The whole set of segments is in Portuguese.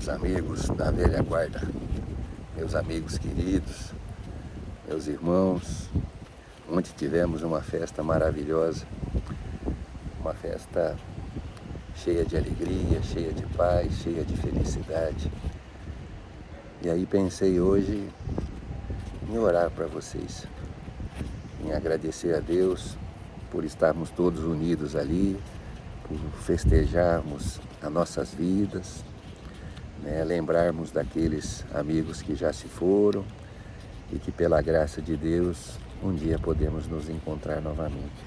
meus amigos da velha guarda, meus amigos queridos, meus irmãos. Ontem tivemos uma festa maravilhosa, uma festa cheia de alegria, cheia de paz, cheia de felicidade. E aí pensei hoje em orar para vocês, em agradecer a Deus por estarmos todos unidos ali, por festejarmos as nossas vidas, né? Lembrarmos daqueles amigos que já se foram e que pela graça de Deus um dia podemos nos encontrar novamente.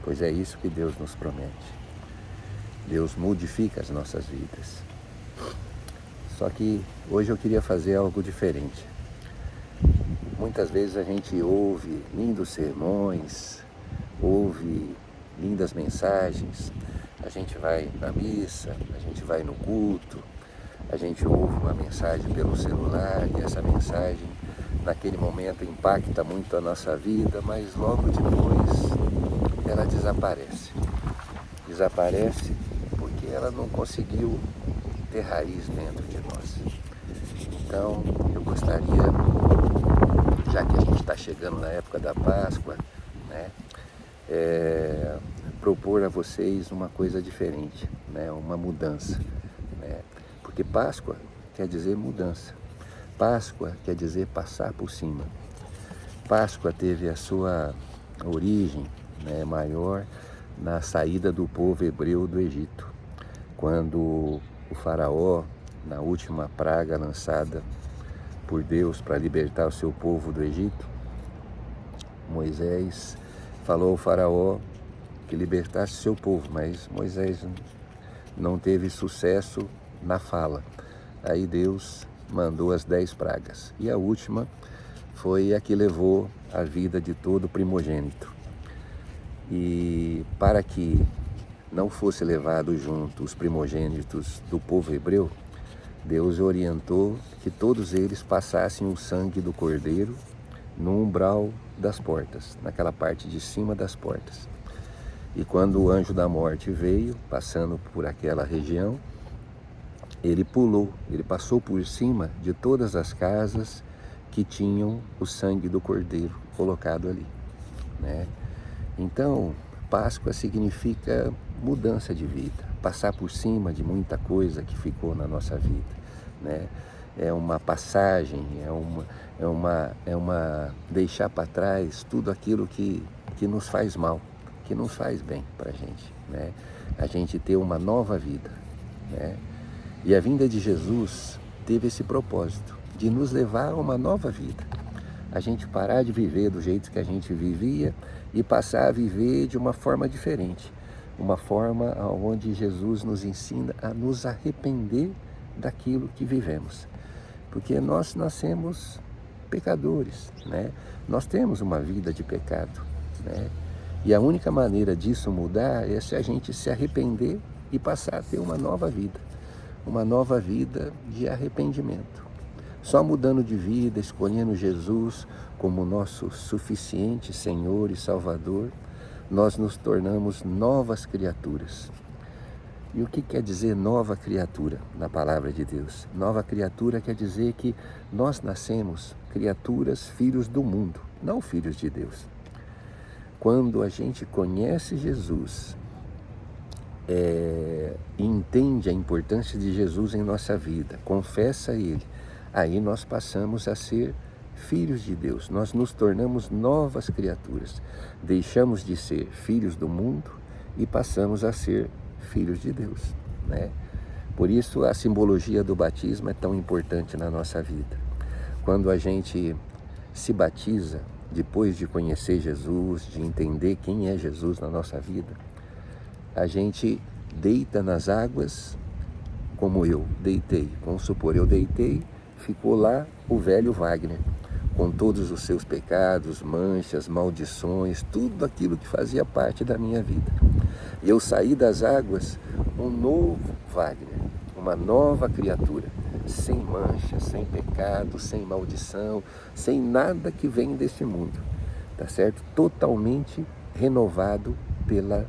Pois é isso que Deus nos promete. Deus modifica as nossas vidas. Só que hoje eu queria fazer algo diferente. Muitas vezes a gente ouve lindos sermões, ouve lindas mensagens, a gente vai na missa, a gente vai no culto, a gente ouve uma mensagem pelo celular e essa mensagem naquele momento impacta muito a nossa vida, mas logo depois ela desaparece. Desaparece porque ela não conseguiu ter raiz dentro de nós. Então eu gostaria, já que a gente está chegando na época da Páscoa, né, propor a vocês uma coisa diferente, né, uma mudança, né, porque Páscoa quer dizer mudança, Páscoa quer dizer passar por cima. Páscoa teve a sua origem, né, maior na saída do povo hebreu do Egito, quando o faraó, na última praga lançada por Deus para libertar o seu povo do Egito, Moisés falou ao faraó que libertasse seu povo, mas Moisés não teve sucesso na fala. Aí Deus mandou as 10 pragas e a última foi a que levou a vida de todo primogênito. E para que não fosse levado junto os primogênitos do povo hebreu, Deus orientou que todos eles passassem o sangue do cordeiro no umbral das portas, naquela parte de cima das portas. E quando o anjo da morte veio, passando por aquela região, ele passou por cima de todas as casas que tinham o sangue do cordeiro colocado ali, né? Então, Páscoa significa mudança de vida, passar por cima de muita coisa que ficou na nossa vida, né? É uma passagem, é uma deixar para trás tudo aquilo que nos faz mal, que não faz bem para a gente, né? A gente ter uma nova vida, né? E a vinda de Jesus teve esse propósito, de nos levar a uma nova vida. A gente parar de viver do jeito que a gente vivia e passar a viver de uma forma diferente. Uma forma onde Jesus nos ensina a nos arrepender daquilo que vivemos. Porque nós nascemos pecadores, né? Nós temos uma vida de pecado, né? E a única maneira disso mudar é se a gente se arrepender e passar a ter uma nova vida de arrependimento. Só mudando de vida, escolhendo Jesus como nosso suficiente Senhor e Salvador, nós nos tornamos novas criaturas. E o que quer dizer nova criatura na palavra de Deus? Nova criatura quer dizer que nós nascemos criaturas, filhos do mundo, não filhos de Deus. Quando a gente conhece Jesus, entende a importância de Jesus em nossa vida, confessa Ele, aí nós passamos a ser filhos de Deus, nós nos tornamos novas criaturas, deixamos de ser filhos do mundo e passamos a ser filhos de Deus, né? Por isso a simbologia do batismo é tão importante na nossa vida. Quando a gente se batiza, depois de conhecer Jesus, de entender quem é Jesus na nossa vida, a gente deita nas águas como eu deitei. Vamos supor, eu deitei, ficou lá o velho Wagner, com todos os seus pecados, manchas, maldições, tudo aquilo que fazia parte da minha vida. E eu saí das águas um novo Wagner, uma nova criatura, sem mancha, sem pecado, sem maldição, sem nada que vem deste mundo, tá certo? Totalmente renovado pela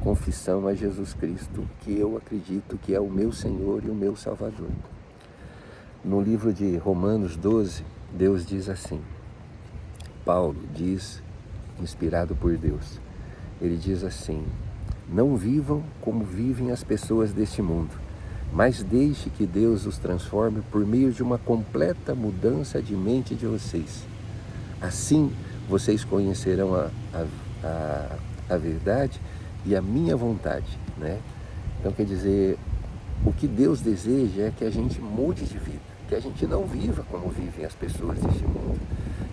confissão a Jesus Cristo, que eu acredito que é o meu Senhor e o meu Salvador. No livro de Romanos 12, Deus diz assim, Paulo diz, inspirado por Deus, ele diz assim, não vivam como vivem as pessoas deste mundo, mas deixe que Deus os transforme por meio de uma completa mudança de mente de vocês. Assim, vocês conhecerão a verdade e a minha vontade, né? Então, quer dizer, o que Deus deseja é que a gente mude de vida, que a gente não viva como vivem as pessoas deste mundo,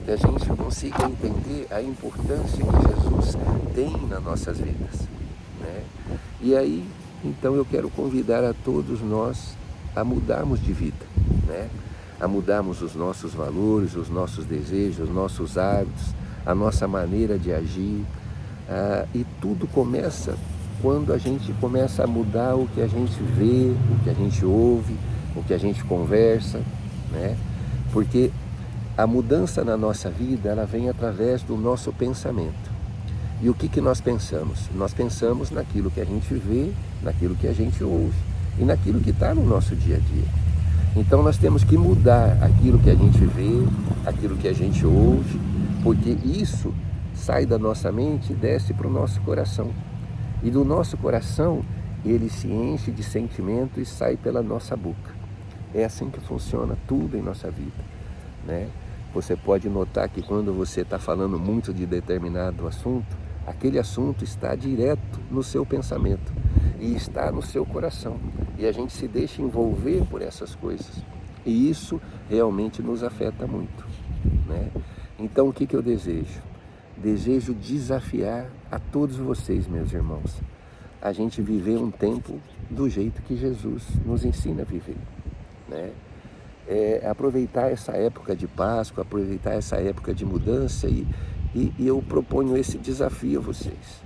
que a gente consiga entender a importância que Jesus tem nas nossas vidas, né? E aí, então, eu quero convidar a todos nós a mudarmos de vida, né? A mudarmos os nossos valores, os nossos desejos, os nossos hábitos, a nossa maneira de agir. E tudo começa quando a gente começa a mudar o que a gente vê, o que a gente ouve, o que a gente conversa, né? Porque a mudança na nossa vida, ela vem através do nosso pensamento. E o que nós pensamos? Nós pensamos naquilo que a gente vê, naquilo que a gente ouve e naquilo que está no nosso dia a dia. Então nós temos que mudar aquilo que a gente vê, aquilo que a gente ouve, porque isso sai da nossa mente e desce para o nosso coração. E do nosso coração, ele se enche de sentimento e sai pela nossa boca. É assim que funciona tudo em nossa vida, né? Você pode notar que quando você está falando muito de determinado assunto, aquele assunto está direto no seu pensamento e está no seu coração. E a gente se deixa envolver por essas coisas. E isso realmente nos afeta muito, né? Então o que eu desejo? Desejo desafiar a todos vocês, meus irmãos, a gente viver um tempo do jeito que Jesus nos ensina a viver, né? Aproveitar essa época de Páscoa, aproveitar essa época de mudança e eu proponho esse desafio a vocês,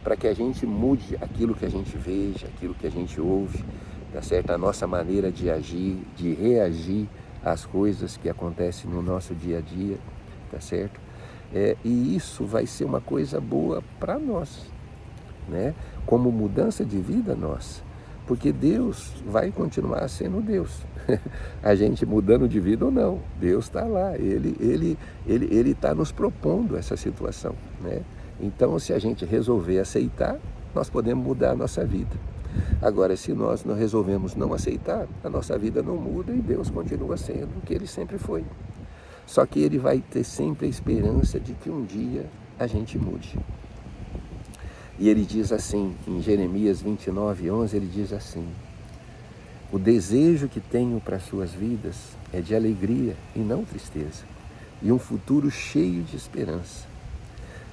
para que a gente mude aquilo que a gente veja, aquilo que a gente ouve, tá certo? A nossa maneira de agir, de reagir às coisas que acontecem no nosso dia a dia, tá certo? E isso vai ser uma coisa boa para nós, né? Como mudança de vida nossa, porque Deus vai continuar sendo Deus. A gente mudando de vida ou não, Deus está lá, Ele está nos propondo essa situação, né? Então, se a gente resolver aceitar, nós podemos mudar a nossa vida. Agora, se nós não resolvemos não aceitar, a nossa vida não muda e Deus continua sendo o que Ele sempre foi. Só que Ele vai ter sempre a esperança de que um dia a gente mude. E Ele diz assim, em Jeremias 29:11, Ele diz assim, o desejo que tenho para as suas vidas é de alegria e não tristeza, e um futuro cheio de esperança.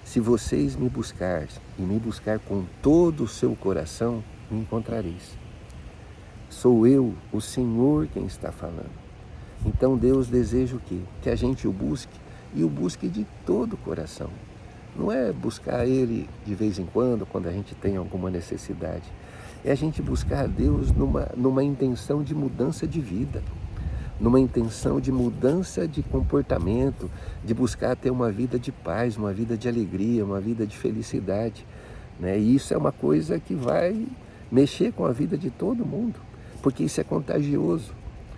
Se vocês me buscarem e me buscar com todo o seu coração, me encontrareis. Sou eu, o Senhor, quem está falando. Então Deus deseja o quê? Que a gente o busque e o busque de todo o coração. Não é buscar Ele de vez em quando a gente tem alguma necessidade. É a gente buscar Deus numa intenção de mudança de vida, numa intenção de mudança de comportamento, de buscar ter uma vida de paz, uma vida de alegria, uma vida de felicidade, né? E isso é uma coisa que vai mexer com a vida de todo mundo, porque isso é contagioso,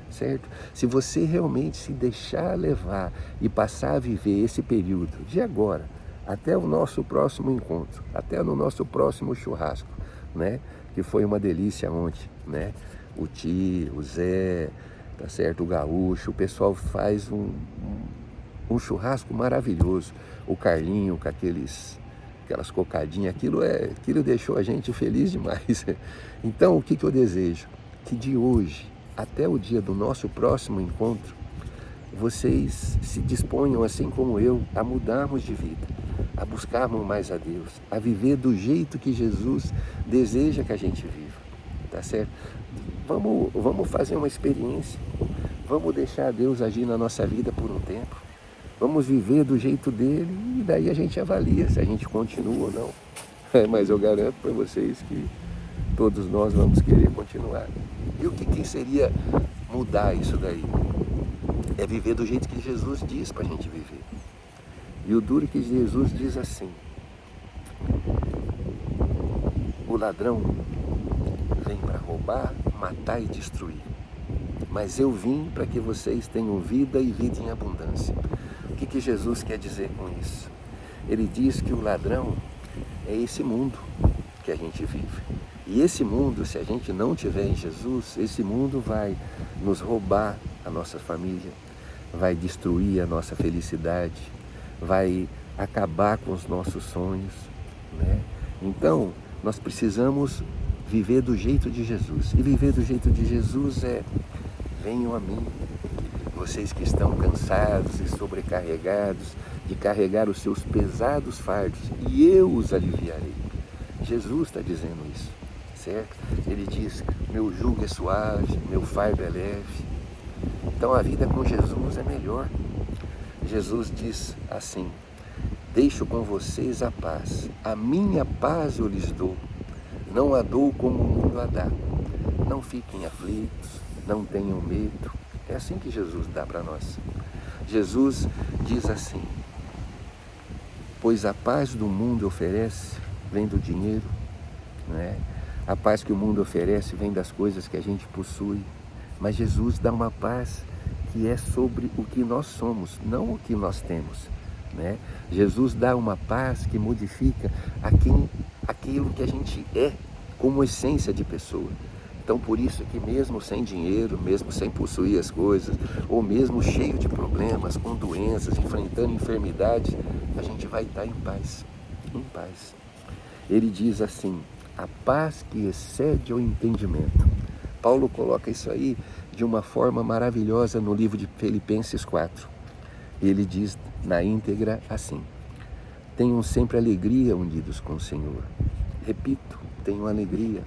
certo? Se você realmente se deixar levar e passar a viver esse período de agora, até o nosso próximo encontro, até no nosso próximo churrasco, né? Que foi uma delícia ontem, né? O Tio, o Zé, tá certo? O Gaúcho, o pessoal faz um churrasco maravilhoso. O Carlinho com aquelas cocadinhas, aquilo deixou a gente feliz demais. Então, o que eu desejo? Que de hoje até o dia do nosso próximo encontro, vocês se disponham, assim como eu, a mudarmos de vida, a buscarmos mais a Deus, a viver do jeito que Jesus deseja que a gente viva, tá certo? Vamos fazer uma experiência, vamos deixar Deus agir na nossa vida por um tempo, vamos viver do jeito dele e daí a gente avalia se a gente continua ou não. Mas eu garanto para vocês que todos nós vamos querer continuar. E o que seria mudar isso daí? É viver do jeito que Jesus diz para a gente viver. E o duro que Jesus diz assim, o ladrão vem para roubar, matar e destruir. mas eu vim para que vocês tenham vida e vida em abundância. O que Jesus quer dizer com isso? Ele diz que o ladrão é esse mundo que a gente vive. E esse mundo, se a gente não tiver em Jesus, esse mundo vai nos roubar a nossa família, vai destruir a nossa felicidade, vai acabar com os nossos sonhos, né? Então, nós precisamos viver do jeito de Jesus. E viver do jeito de Jesus é: venham a mim, vocês que estão cansados e sobrecarregados de carregar os seus pesados fardos, e eu os aliviarei. Jesus está dizendo isso, certo? Ele diz: meu jugo é suave, meu fardo é leve. Então a vida com Jesus é melhor. Jesus diz assim: deixo com vocês a paz, a minha paz eu lhes dou, não a dou como o mundo a dá. Não fiquem aflitos, não tenham medo. É assim que Jesus dá para nós. Jesus diz assim: pois a paz do mundo oferece vem do dinheiro, né? A paz que o mundo oferece vem das coisas que a gente possui, mas Jesus dá uma paz que é sobre o que nós somos, não o que nós temos, né? Jesus dá uma paz que modifica aquilo que a gente é como essência de pessoa. Então, por isso que mesmo sem dinheiro, mesmo sem possuir as coisas, ou mesmo cheio de problemas, com doenças, enfrentando enfermidades, a gente vai estar em paz, em paz. Ele diz assim: a paz que excede o entendimento. Paulo coloca isso aí de uma forma maravilhosa no livro de Filipenses 4. Ele diz na íntegra assim: tenham sempre alegria unidos com o Senhor. Repito, tenham alegria.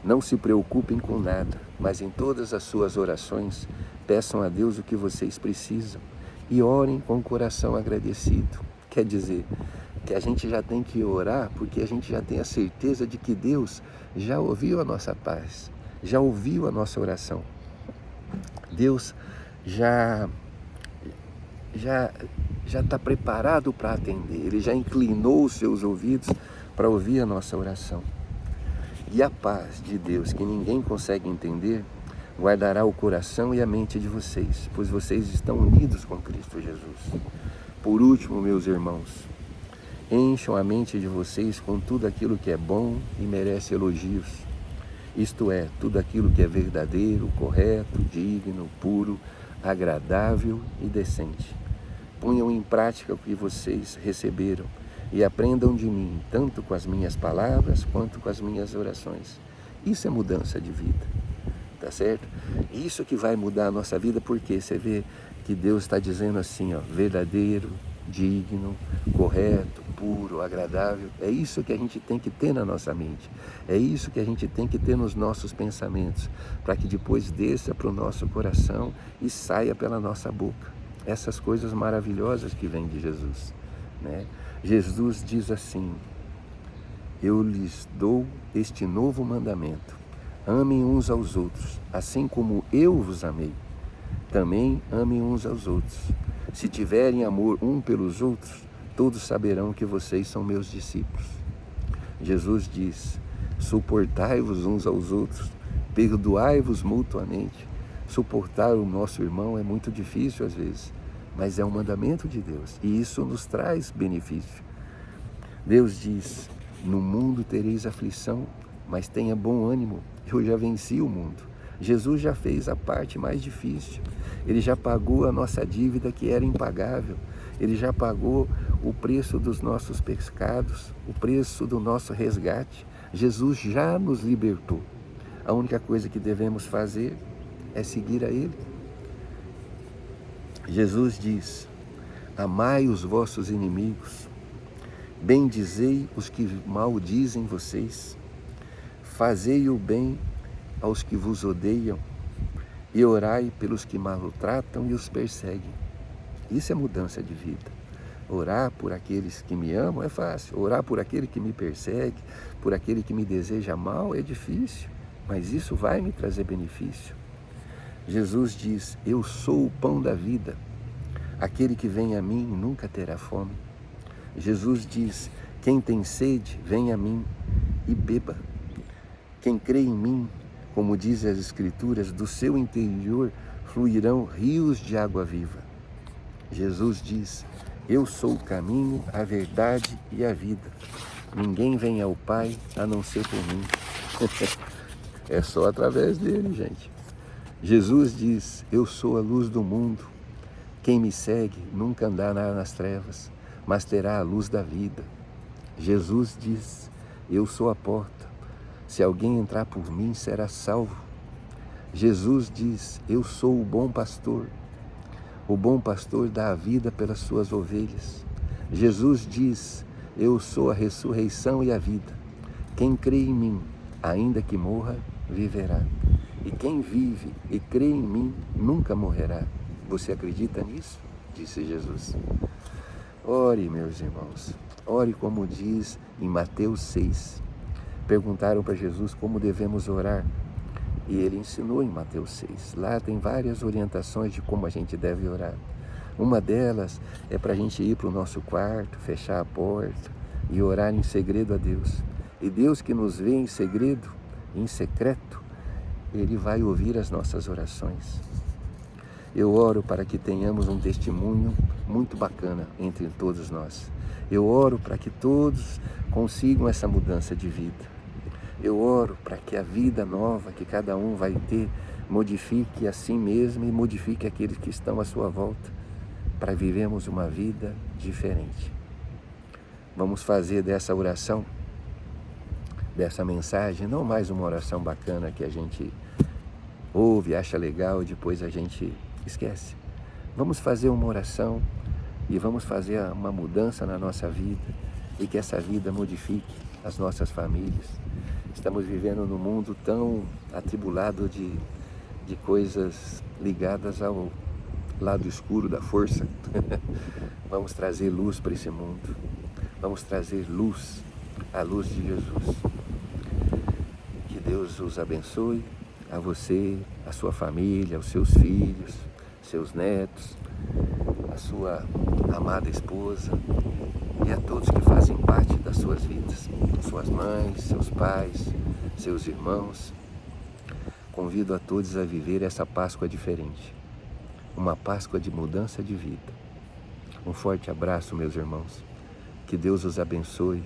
Não se preocupem com nada, mas em todas as suas orações, peçam a Deus o que vocês precisam e orem com o coração agradecido. Quer dizer, que a gente já tem que orar porque a gente já tem a certeza de que Deus já ouviu a nossa paz, já ouviu a nossa oração. Deus já está preparado para atender, Ele já inclinou os seus ouvidos para ouvir a nossa oração. E a paz de Deus, que ninguém consegue entender, guardará o coração e a mente de vocês, pois vocês estão unidos com Cristo Jesus. Por último, meus irmãos, encham a mente de vocês com tudo aquilo que é bom e merece elogios. Isto é, tudo aquilo que é verdadeiro, correto, digno, puro, agradável e decente. Ponham em prática o que vocês receberam e aprendam de mim, tanto com as minhas palavras quanto com as minhas orações. Isso é mudança de vida, tá certo? Isso que vai mudar a nossa vida, porque você vê que Deus está dizendo assim, ó, verdadeiro, digno, correto, puro, agradável. É isso que a gente tem que ter na nossa mente. É isso que a gente tem que ter nos nossos pensamentos, para que depois desça para o nosso coração e saia pela nossa boca. Essas coisas maravilhosas que vêm de Jesus, né? Jesus diz assim: eu lhes dou este novo mandamento, amem uns aos outros, assim como eu vos amei, também amem uns aos outros. Se tiverem amor um pelos outros, todos saberão que vocês são meus discípulos. Jesus diz: suportai-vos uns aos outros, perdoai-vos mutuamente. Suportar o nosso irmão é muito difícil às vezes, mas é um mandamento de Deus e isso nos traz benefício. Deus diz: no mundo tereis aflição, mas tenha bom ânimo, eu já venci o mundo. Jesus já fez a parte mais difícil, Ele já pagou a nossa dívida que era impagável, Ele já pagou o preço dos nossos pecados, o preço do nosso resgate. Jesus já nos libertou. A única coisa que devemos fazer é seguir a Ele. Jesus diz: amai os vossos inimigos, bendizei os que maldizem vocês, fazei o bem aos que vos odeiam e orai pelos que maltratam e os perseguem. Isso é mudança de vida. Orar por aqueles que me amam é fácil. Orar por aquele que me persegue, por aquele que me deseja mal é difícil, mas isso vai me trazer benefício. Jesus diz: eu sou o pão da vida. Aquele que vem a mim nunca terá fome. Jesus diz: quem tem sede, vem a mim e beba. Quem crê em mim, Como diz as Escrituras, do seu interior fluirão rios de água viva. Jesus diz: eu sou o caminho, a verdade e a vida. Ninguém vem ao Pai a não ser por mim. É só através dele, gente. Jesus diz: eu sou a luz do mundo. Quem me segue nunca andará nas trevas, mas terá a luz da vida. Jesus diz: eu sou a porta. Se alguém entrar por mim, será salvo. Jesus diz: eu sou o bom pastor. O bom pastor dá a vida pelas suas ovelhas. Jesus diz: eu sou a ressurreição e a vida. Quem crê em mim, ainda que morra, viverá. E quem vive e crê em mim, nunca morrerá. Você acredita nisso? Disse Jesus. Ore, meus irmãos. Ore como diz em Mateus 6. Perguntaram para Jesus como devemos orar. E ele ensinou em Mateus 6. Lá tem várias orientações de como a gente deve orar. Uma delas é para a gente ir para o nosso quarto, fechar a porta e orar em segredo a Deus. E Deus que nos vê em segredo, em secreto, Ele vai ouvir as nossas orações. Eu oro para que tenhamos um testemunho muito bacana entre todos nós. Eu oro para que todos consigam essa mudança de vida. Eu oro para que a vida nova que cada um vai ter modifique a si mesmo e modifique aqueles que estão à sua volta, para vivermos uma vida diferente. Vamos fazer dessa oração, dessa mensagem, não mais uma oração bacana que a gente ouve, acha legal e depois a gente esquece. Vamos fazer uma oração e vamos fazer uma mudança na nossa vida e que essa vida modifique as nossas famílias. Estamos vivendo num mundo tão atribulado de coisas ligadas ao lado escuro da força. Vamos trazer luz para esse mundo. Vamos trazer luz, a luz de Jesus. Que Deus os abençoe, a você, a sua família, os seus filhos, seus netos, a sua amada esposa e a todos que fazem parte das suas vidas, suas mães, seus pais, seus irmãos. Convido a todos a viver essa Páscoa diferente, uma Páscoa de mudança de vida. Um forte abraço, meus irmãos. Que Deus os abençoe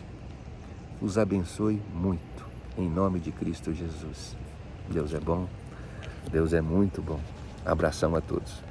muito, em nome de Cristo Jesus. Deus é bom, Deus é muito bom. Abração a todos.